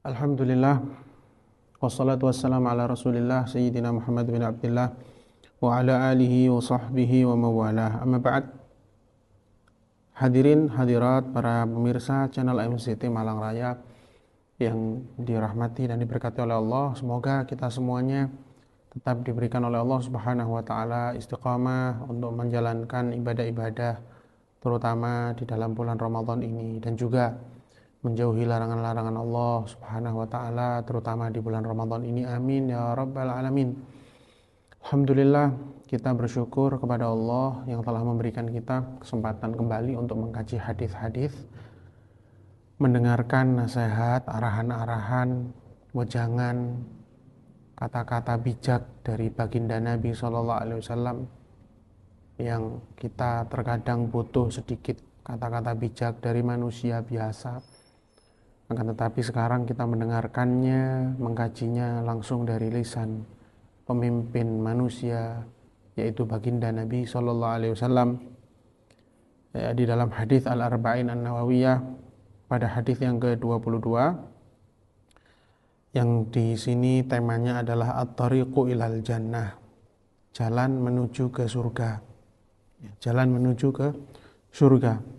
Alhamdulillah wassalatu wassalamu ala Rasulillah Sayyidina Muhammad bin Abdullah wa ala alihi wa sahbihi wa mawalah. Amma ba'd. Hadirin hadirat para pemirsa channel MCT Malang Raya yang dirahmati dan diberkati oleh Allah, semoga kita semuanya tetap diberikan oleh Allah Subhanahu wa taala istiqamah untuk menjalankan ibadah-ibadah terutama di dalam bulan Ramadan ini, dan juga menjauhi larangan-larangan Allah Subhanahu wa taala terutama di bulan Ramadan ini. Amin ya rabbal alamin. Alhamdulillah, kita bersyukur kepada Allah yang telah memberikan kita kesempatan kembali untuk mengkaji hadis-hadis, mendengarkan nasihat, arahan-arahan, wejangan, kata-kata bijak dari baginda Nabi sallallahu alaihi wasallam yang kita terkadang butuh sedikit kata-kata bijak dari manusia biasa. Akan tetapi sekarang kita mendengarkannya, mengkajinya langsung dari lisan pemimpin manusia, yaitu baginda Nabi sallallahu alaihi wasallam. Di dalam hadis Al-Arba'in An-Nawawiyah pada hadis yang ke-22, yang di sini temanya adalah At-Tariqu ilal Jannah, jalan menuju ke surga. Jalan menuju ke surga.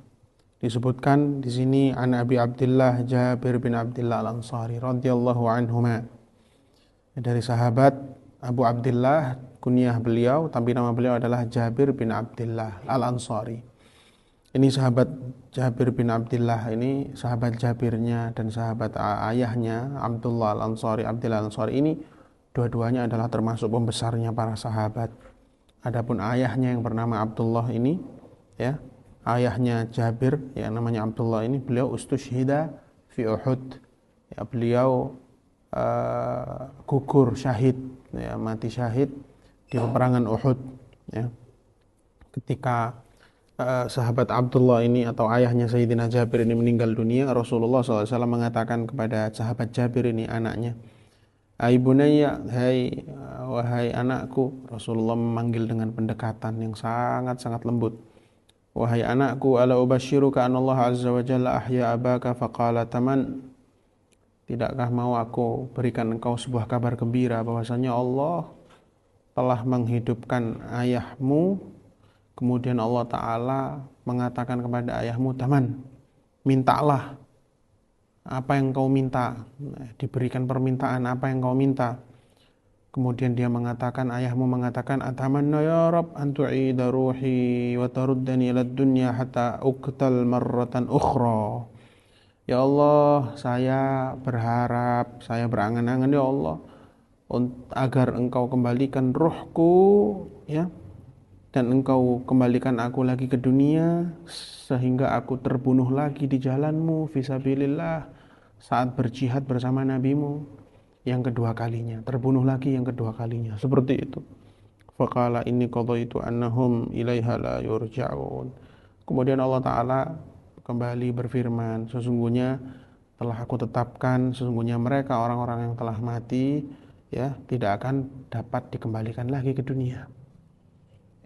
Disebutkan di sini an Abi Abdullah Jabir bin Abdullah Al-Ansari radhiyallahu anhuma, dari sahabat Abu Abdullah, kunyah beliau tapi nama beliau adalah Jabir bin Abdullah Al-Ansari. Ini sahabat Jabir bin Abdullah, ini sahabat Jabirnya dan sahabat ayahnya Abdullah Al-Ansari, Abdullah Al-Ansari ini dua-duanya adalah termasuk pembesarnya para sahabat. Adapun ayahnya yang bernama Abdullah ini, ya, ayahnya Jabir yang namanya Abdullah ini, beliau ustushhida fi Uhud, ya, beliau gugur syahid, ya, mati syahid di peperangan Uhud, ya. Ketika sahabat Abdullah ini atau ayahnya Sayyidina Jabir ini meninggal dunia, Rasulullah SAW mengatakan kepada sahabat Jabir ini, anaknya, "Ai bunayya, wahai anakku." Rasulullah memanggil dengan pendekatan yang sangat-sangat lembut. "Wahai anakku, ala ubashiruka anallah azza wa jalla ahya abaka faqala taman." Tidakkah mau aku berikan engkau sebuah kabar gembira bahwasanya Allah telah menghidupkan ayahmu, kemudian Allah Ta'ala mengatakan kepada ayahmu, taman, mintalah apa yang kau minta, diberikan permintaan apa yang kau minta. Kemudian dia mengatakan, ayahmu mengatakan, atamanna ya Rabb an tu'ida ruhi wa taruddani ila dunya hatta uqtal marratan ukhra. Ya Allah, saya berharap, saya berangan-angan ya Allah agar engkau kembalikan ruhku, ya, dan engkau kembalikan aku lagi ke dunia sehingga aku terbunuh lagi di jalanmu fisabilillah saat berjihad bersama nabimu yang kedua kalinya, terbunuh lagi yang kedua kalinya, seperti itu. Faqala inni qadaitu annahum ilaiha la yurja'un. Kemudian Allah Ta'ala kembali berfirman, sesungguhnya telah aku tetapkan, sesungguhnya mereka orang-orang yang telah mati, ya, tidak akan dapat dikembalikan lagi ke dunia,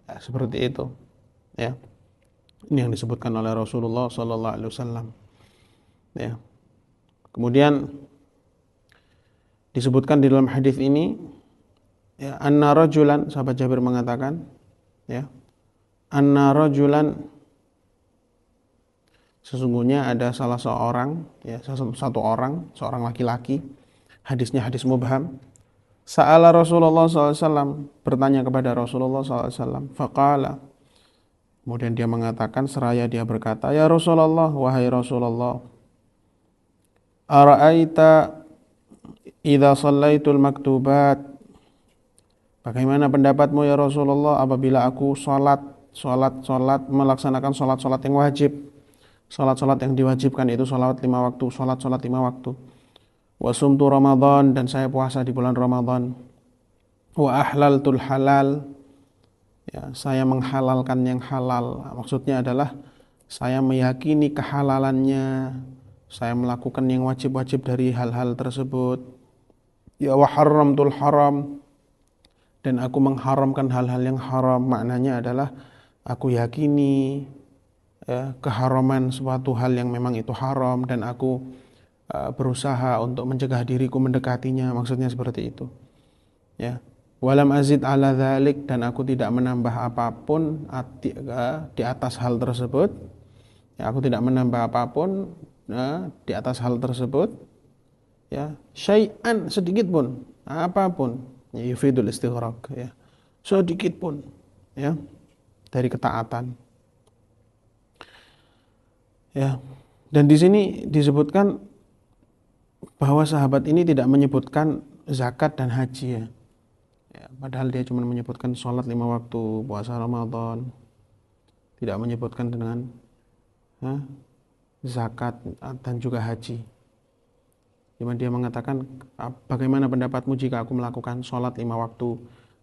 ya, seperti itu, ya. Ini yang disebutkan oleh Rasulullah sallallahu alaihi wasallam, ya. Kemudian disebutkan di dalam hadis ini, ya, anna rajulan, sahabat Jabir mengatakan, ya, anna rajulan, sesungguhnya ada salah seorang, ya, satu orang, seorang laki-laki, hadisnya hadis mubham, sa'ala Rasulullah SAW, bertanya kepada Rasulullah SAW, faqala, kemudian dia mengatakan seraya dia berkata, ya Rasulullah, wahai Rasulullah, ara'aita idza shallaitul maktubat, bagaimana pendapatmu ya Rasulullah apabila aku salat melaksanakan salat yang wajib, salat yang diwajibkan, itu salat 5 waktu, salat 5 waktu. Wa sumtu Ramadan, dan saya puasa di bulan Ramadan. Wa ahlaltul halal, ya, saya menghalalkan yang halal. Maksudnya adalah saya meyakini kehalalannya, saya melakukan yang wajib-wajib dari hal-hal tersebut. Ya, wa haramtul haram, dan aku mengharamkan hal-hal yang haram. Maknanya adalah aku yakini, ya, keharaman suatu hal yang memang itu haram, dan aku berusaha untuk mencegah diriku mendekatinya, maksudnya seperti itu. Ya. Walam azid ala dzalik, dan aku tidak menambah apapun di atas hal tersebut. Ya, aku tidak menambah apapun di atas hal tersebut. Ya, syai'an, sedikit pun, apapun. Ya, yufidul istighraq, ya. Sedikit pun, ya, dari ketaatan. Ya. Dan di sini disebutkan bahwa sahabat ini tidak menyebutkan zakat dan haji, ya. Ya, padahal dia cuma menyebutkan sholat 5 waktu, puasa Ramadan, tidak menyebutkan dengan zakat dan juga haji. Dimana dia mengatakan, bagaimana pendapatmu jika aku melakukan sholat 5 waktu,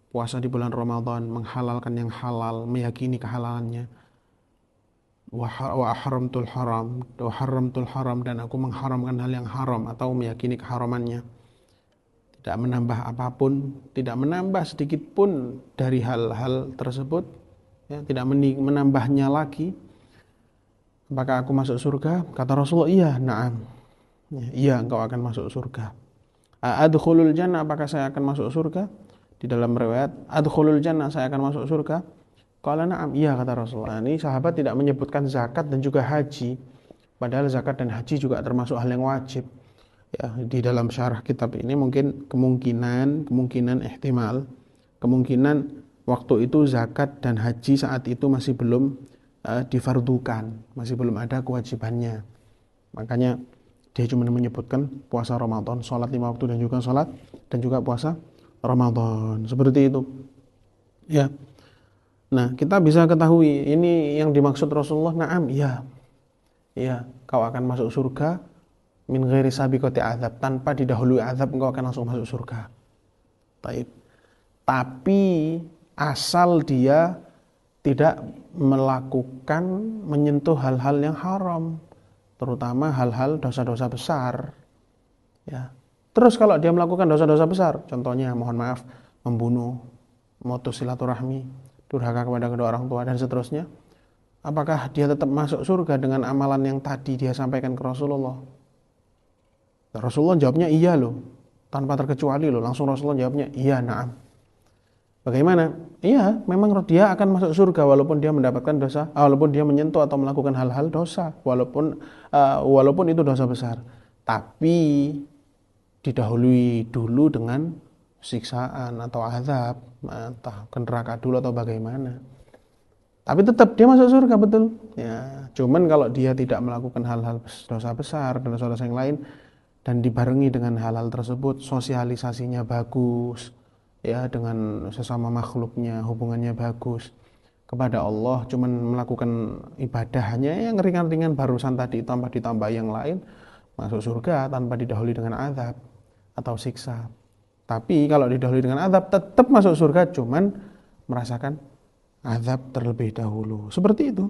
puasa di bulan Ramadan, menghalalkan yang halal, meyakini kehalalannya, wa haramtul haram, dan aku mengharamkan hal yang haram atau meyakini keharamannya. Tidak menambah apapun, tidak menambah sedikit pun dari hal-hal tersebut, ya, tidak menambahnya lagi. Apakah aku masuk surga? Kata Rasulullah, iya, na'am. Ya, iya, engkau akan masuk surga. Adkhulul jannah, apakah saya akan masuk surga? Di dalam riwayat, adkhulul jannah, saya akan masuk surga. Qala na'am, iya, kata Rasulullah. Ini sahabat tidak menyebutkan zakat dan juga haji. Padahal zakat dan haji juga termasuk hal yang wajib. Ya, di dalam syarah kitab ini mungkin kemungkinan ihtimal, kemungkinan waktu itu zakat dan haji saat itu masih belum difardukan, masih belum ada kewajibannya. Makanya dia cuma menyebutkan puasa Ramadan, sholat 5 waktu dan juga puasa Ramadan, seperti itu. Ya. Nah, kita bisa ketahui ini yang dimaksud Rasulullah, na'am, iya. Iya, kau akan masuk surga min ghairi sabiqati azab, tanpa didahului azab engkau akan langsung masuk surga. Baik. Tapi asal dia tidak melakukan, menyentuh hal-hal yang haram, terutama hal-hal dosa-dosa besar. Ya. Terus kalau dia melakukan dosa-dosa besar, contohnya mohon maaf membunuh, memutus silaturahmi, durhaka kepada kedua orang tua dan seterusnya, apakah dia tetap masuk surga dengan amalan yang tadi dia sampaikan ke Rasulullah? Rasulullah jawabnya iya loh, tanpa terkecuali loh, langsung Rasulullah jawabnya iya, na'am. Bagaimana? Iya, memang dia akan masuk surga walaupun dia mendapatkan dosa, walaupun dia menyentuh atau melakukan hal-hal dosa, walaupun itu dosa besar. Tapi didahului dulu dengan siksaan atau azab, entah ke neraka dulu atau bagaimana. Tapi tetap dia masuk surga, betul. Ya, cuman kalau dia tidak melakukan hal-hal dosa besar dan dosa-dosa yang lain, dan dibarengi dengan hal-hal tersebut, sosialisasinya bagus, ya, dengan sesama makhluknya hubungannya bagus, kepada Allah cuman melakukan ibadah hanya yang ringan-ringan barusan tadi tanpa ditambah yang lain, masuk surga tanpa didahului dengan azab atau siksa. Tapi kalau didahului dengan azab tetap masuk surga, cuman merasakan azab terlebih dahulu. Seperti itu.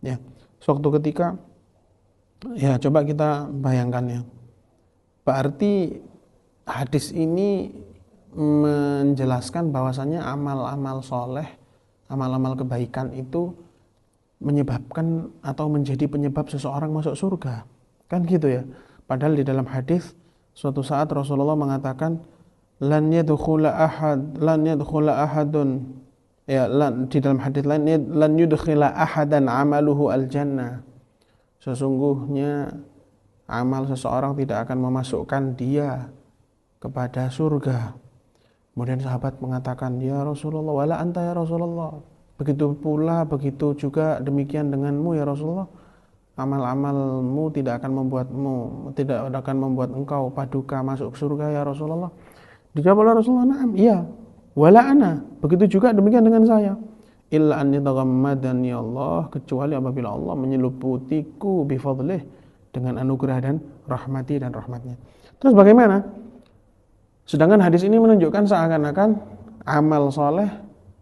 Ya. Suatu ketika, ya, coba kita bayangkan, ya. Berarti hadis ini menjelaskan bahwasannya amal-amal soleh, amal-amal kebaikan itu menyebabkan atau menjadi penyebab seseorang masuk surga. Kan gitu, ya. Padahal di dalam hadis suatu saat Rasulullah mengatakan lan yadkhula ahadun, ya, di dalam hadis lain lan yudkhila ahadan amaluhu al-jannah. Sesungguhnya amal seseorang tidak akan memasukkan dia kepada surga. Kemudian sahabat mengatakan, ya Rasulullah, wala anta ya Rasulullah. Begitu pula, begitu juga demikian denganmu ya Rasulullah. Amal-amalmu tidak akan membuat engkau paduka masuk surga ya Rasulullah. Dijawab oleh Rasulullah, na'am, iya. Wala ana, begitu juga demikian dengan saya. Illa an yataghammadani Allah, kecuali apabila Allah menyeluputiku bifadlih, dengan anugerah dan rahmatnya. Terus bagaimana? Sedangkan hadis ini menunjukkan seakan-akan amal soleh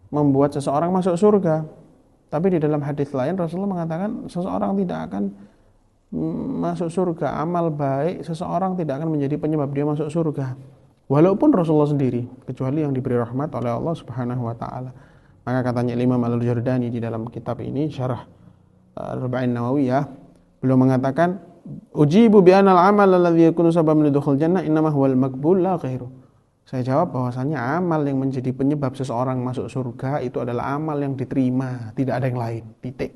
membuat seseorang masuk surga. Tapi di dalam hadis lain Rasulullah mengatakan seseorang tidak akan masuk surga, amal baik seseorang tidak akan menjadi penyebab dia masuk surga. Walaupun Rasulullah sendiri, kecuali yang diberi rahmat oleh Allah Subhanahu wa taala. Maka katanya Imam Al-Jurdani di dalam kitab ini Syarah Arba'in Nawawiyah, beliau mengatakan ujibu bi anal amal alladhi yakunu sababan lidukhul jannah innama huwal maqbul la ghairu. Saya jawab bahwasanya amal yang menjadi penyebab seseorang masuk surga itu adalah amal yang diterima, tidak ada yang lain. Titik.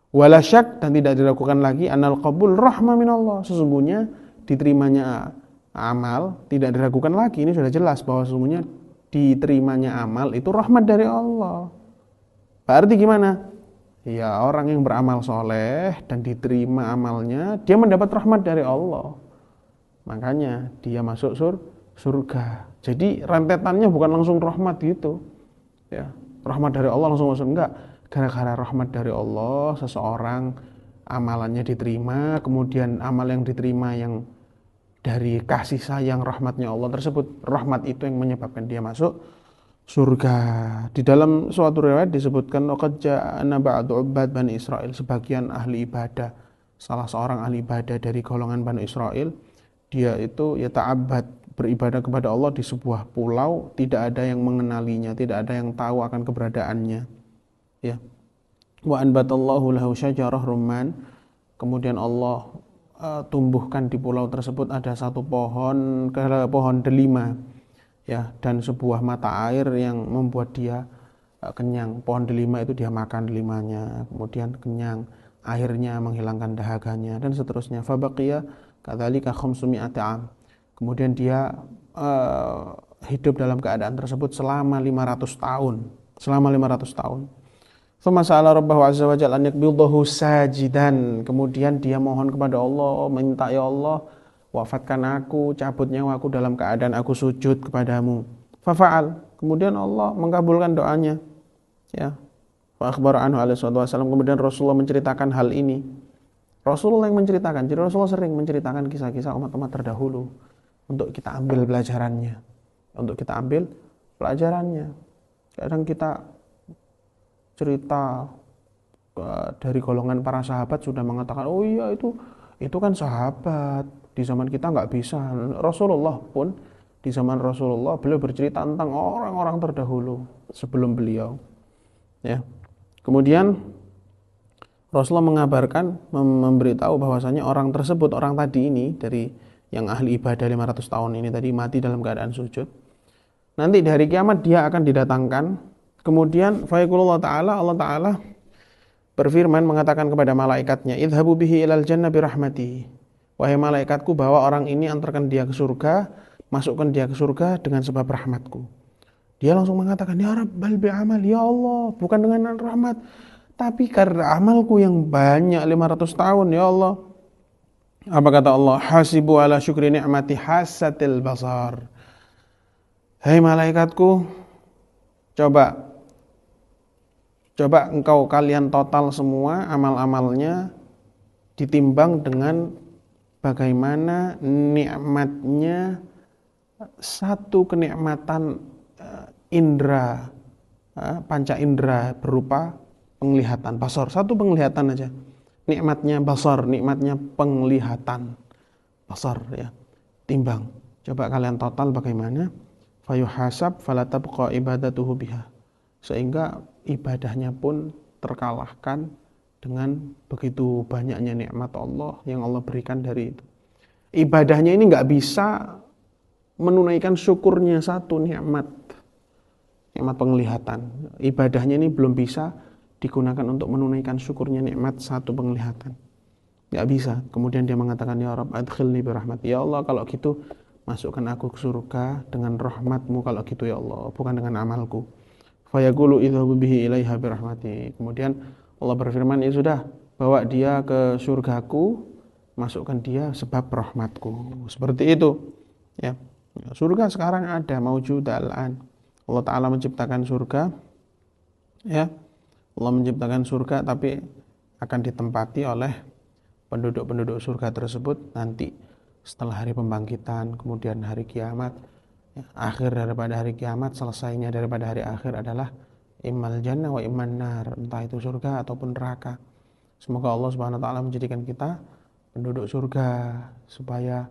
Wala syak, dan tidak diragukan lagi anal qabul rahmah minallah. Sesungguhnya diterimanya amal tidak diragukan lagi. Ini sudah jelas bahwa sesungguhnya diterimanya amal itu rahmat dari Allah. Berarti gimana? Ya, orang yang beramal soleh dan diterima amalnya, dia mendapat rahmat dari Allah. Makanya dia masuk surga. Jadi rentetannya bukan langsung rahmat gitu. Ya, rahmat dari Allah langsung masuk, enggak. Gara-gara rahmat dari Allah, seseorang amalannya diterima, kemudian amal yang diterima yang dari kasih sayang rahmatnya Allah tersebut, rahmat itu yang menyebabkan dia masuk surga. Di dalam suatu riwayat disebutkan laqad ja'ana ba'du ubbad Bani Israil, sebagian ahli ibadah, salah seorang ahli ibadah dari golongan Bani Israil, dia itu ya ta'abbad, beribadah kepada Allah di sebuah pulau, tidak ada yang mengenalinya, tidak ada yang tahu akan keberadaannya. Ya. Wa anbatallahu lahu syajarah rumman, kemudian Allah tumbuhkan di pulau tersebut ada satu pohon delima, ya, dan sebuah mata air yang membuat dia kenyang. Pohon delima itu dia makan delimanya, kemudian kenyang, airnya menghilangkan dahaganya, dan seterusnya. Fabaqiya kadzalika khamsumi'ati am. Kemudian dia hidup dalam keadaan tersebut selama 500 tahun. Selama 500 tahun. Tsumma sa'ala rabbahu azza wa jalla an yakbidahu sajidan. Kemudian dia mohon kepada Allah, minta, ya Allah, wafatkan aku, cabut nyawaku dalam keadaan aku sujud kepadamu. Fafa'al. Kemudian Allah mengabulkan doanya. Ya. Wa akhbara anhu alaihi wasallam. Kemudian Rasulullah menceritakan hal ini. Rasulullah yang menceritakan. Jadi Rasulullah sering menceritakan kisah-kisah umat-umat terdahulu untuk kita ambil pelajarannya. Untuk kita ambil pelajarannya. Kadang kita cerita dari golongan para sahabat sudah mengatakan, oh iya itu kan sahabat, di zaman kita nggak bisa. Rasulullah pun di zaman Rasulullah beliau bercerita tentang orang-orang terdahulu sebelum beliau, ya. Kemudian Rasulullah mengabarkan, memberitahu bahwasanya orang tersebut, orang tadi ini dari yang ahli ibadah 500 tahun ini tadi mati dalam keadaan sujud. Nanti di hari kiamat dia akan didatangkan. Kemudian fayaqulullah ta'ala, Allah Ta'ala berfirman mengatakan kepada malaikatnya, idhabu bihi ilal jannah birahmati. Wahai malaikatku, bawa orang ini, antarkan dia ke surga, masukkan dia ke surga dengan sebab rahmatku. Dia langsung mengatakan, ya Rabbal bi'amal, ya Allah, bukan dengan rahmat, tapi karena amalku yang banyak 500 tahun, ya Allah. Apa kata Allah? Hasibu ala syukri ni'mati hasatil basar. Hai malaikatku, Coba engkau kalian total semua amal-amalnya, ditimbang dengan bagaimana nikmatnya satu kenikmatan indera, panca indera berupa penglihatan, basar, satu penglihatan aja. Nikmatnya basar, nikmatnya penglihatan, basar, ya. Timbang. Coba kalian total bagaimana? Fayuhasab falatabqa ibadatuhu biha. Sehingga ibadahnya pun terkalahkan dengan begitu banyaknya nikmat Allah yang Allah berikan dari itu. Ibadahnya ini nggak bisa menunaikan syukurnya satu nikmat penglihatan. Ibadahnya ini belum bisa digunakan untuk menunaikan syukurnya nikmat satu penglihatan. Nggak bisa. Kemudian dia mengatakan, ya Rabb adkhilni birahmat. Ya Allah, kalau gitu masukkan aku ke surga dengan rahmatmu kalau gitu ya Allah, bukan dengan amalku. Fayaqulu idhabu bihi ilaiha birahmati. Kemudian Allah berfirman, ya sudah, bawa dia ke surgaku, masukkan dia sebab rahmatku. Seperti itu, ya. Surga sekarang ada, maujud al-an. Allah Ta'ala menciptakan surga, ya. Allah menciptakan surga, tapi akan ditempati oleh penduduk-penduduk surga tersebut nanti setelah hari pembangkitan, kemudian hari kiamat. Akhir daripada hari kiamat, selesainya daripada hari akhir adalah immal jannah wa imman nar, entah itu surga ataupun neraka. Semoga Allah Subhanahu wa taala menjadikan kita penduduk surga supaya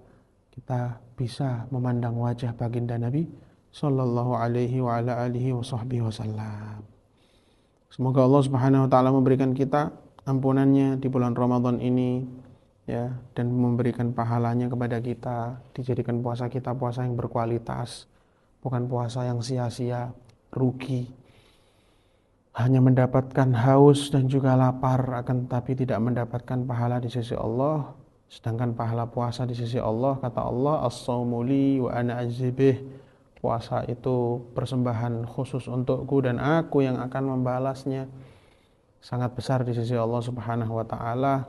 kita bisa memandang wajah baginda Nabi sallallahu alaihi wa ala alihi wa sahbihi wasallam. Semoga Allah Subhanahu wa taala memberikan kita ampunannya di bulan Ramadan ini, ya, dan memberikan pahalanya kepada kita, dijadikan puasa kita puasa yang berkualitas, bukan puasa yang sia-sia, rugi, hanya mendapatkan haus dan juga lapar, akan tetapi tidak mendapatkan pahala di sisi Allah. Sedangkan pahala puasa di sisi Allah, kata Allah, as-shaumu li wa ana ajzibih, puasa itu persembahan khusus untukku dan aku yang akan membalasnya, sangat besar di sisi Allah Subhanahu wa taala,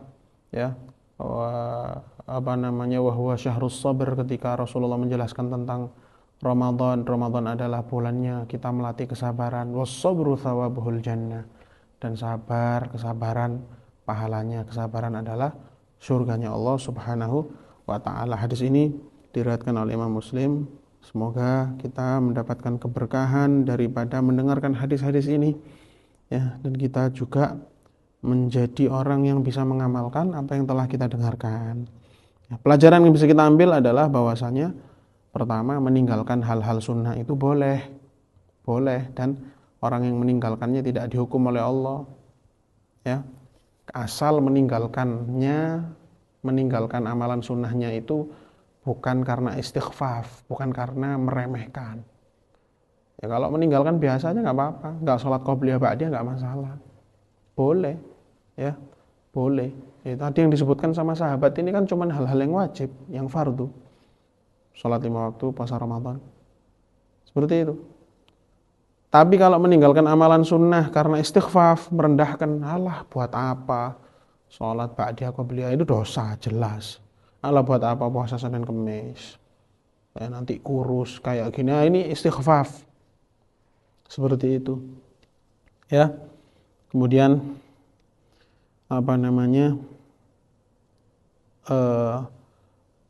ya. Wa huwa syahrus sabr, ketika Rasulullah menjelaskan tentang Ramadan adalah bulannya kita melatih kesabaran, was-sabru thawabuhul jannah, dan kesabaran pahalanya, kesabaran adalah surganya Allah Subhanahu wa taala. Hadis ini diriwayatkan oleh Imam Muslim. Semoga kita mendapatkan keberkahan daripada mendengarkan hadis-hadis ini, ya, dan kita juga menjadi orang yang bisa mengamalkan apa yang telah kita dengarkan. Ya, pelajaran yang bisa kita ambil adalah bahwasanya pertama, meninggalkan hal-hal sunnah itu boleh, dan orang yang meninggalkannya tidak dihukum oleh Allah, ya, asal meninggalkan amalan sunnahnya itu bukan karena istighfaf, bukan karena meremehkan. Ya, kalau meninggalkan biasa aja nggak apa-apa, nggak sholat qobliyah ba'diyah nggak masalah, boleh, ya, boleh. Ya, tadi yang disebutkan sama sahabat ini kan cuma hal-hal yang wajib, yang fardu. Sholat 5 waktu, puasa Ramadan, seperti itu. Tapi kalau meninggalkan amalan sunnah karena istighfaf, merendahkan, alah buat apa sholat ba'diyah qobliyah, itu dosa jelas. Alah buat apa puasa Senin Kemis, ya, nanti kurus kayak gini. Nah, ini istighfaf, seperti itu, ya. Kemudian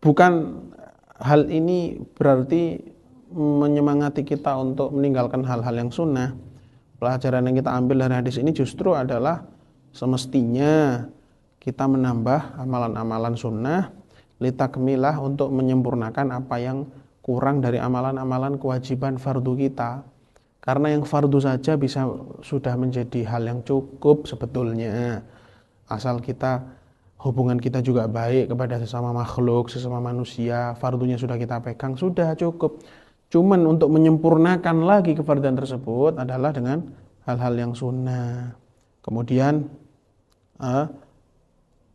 bukan hal ini berarti menyemangati kita untuk meninggalkan hal-hal yang sunnah. Pelajaran yang kita ambil dari hadis ini justru adalah semestinya kita menambah amalan-amalan sunnah litakmilah, untuk menyempurnakan apa yang kurang dari amalan-amalan kewajiban fardu kita. Karena yang fardu saja sudah menjadi hal yang cukup sebetulnya, asal hubungan kita juga baik kepada sesama makhluk, sesama manusia, fardunya sudah kita pegang, sudah cukup. Cuman untuk menyempurnakan lagi kefarduan tersebut adalah dengan hal-hal yang sunnah. Kemudian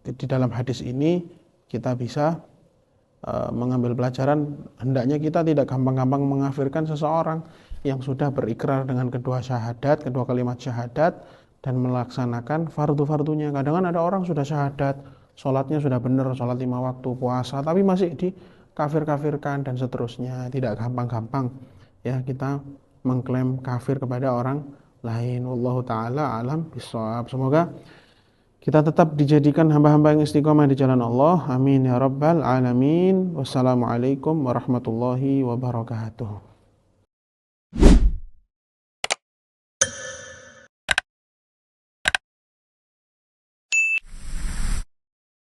di dalam hadis ini kita bisa mengambil pelajaran, hendaknya kita tidak gampang-gampang mengkafirkan seseorang yang sudah berikrar dengan kedua kalimat syahadat, dan melaksanakan fardu-fardunya. Kadang ada orang sudah syahadat, sholatnya sudah benar, sholat 5 waktu, puasa, tapi masih dikafir-kafirkan dan seterusnya. Tidak gampang-gampang, ya, kita mengklaim kafir kepada orang lain. Wallahu ta'ala alam bishawab. Semoga kita tetap dijadikan hamba-hamba yang istiqomah di jalan Allah. Amin ya rabbal alamin. Wassalamualaikum warahmatullahi wabarakatuh.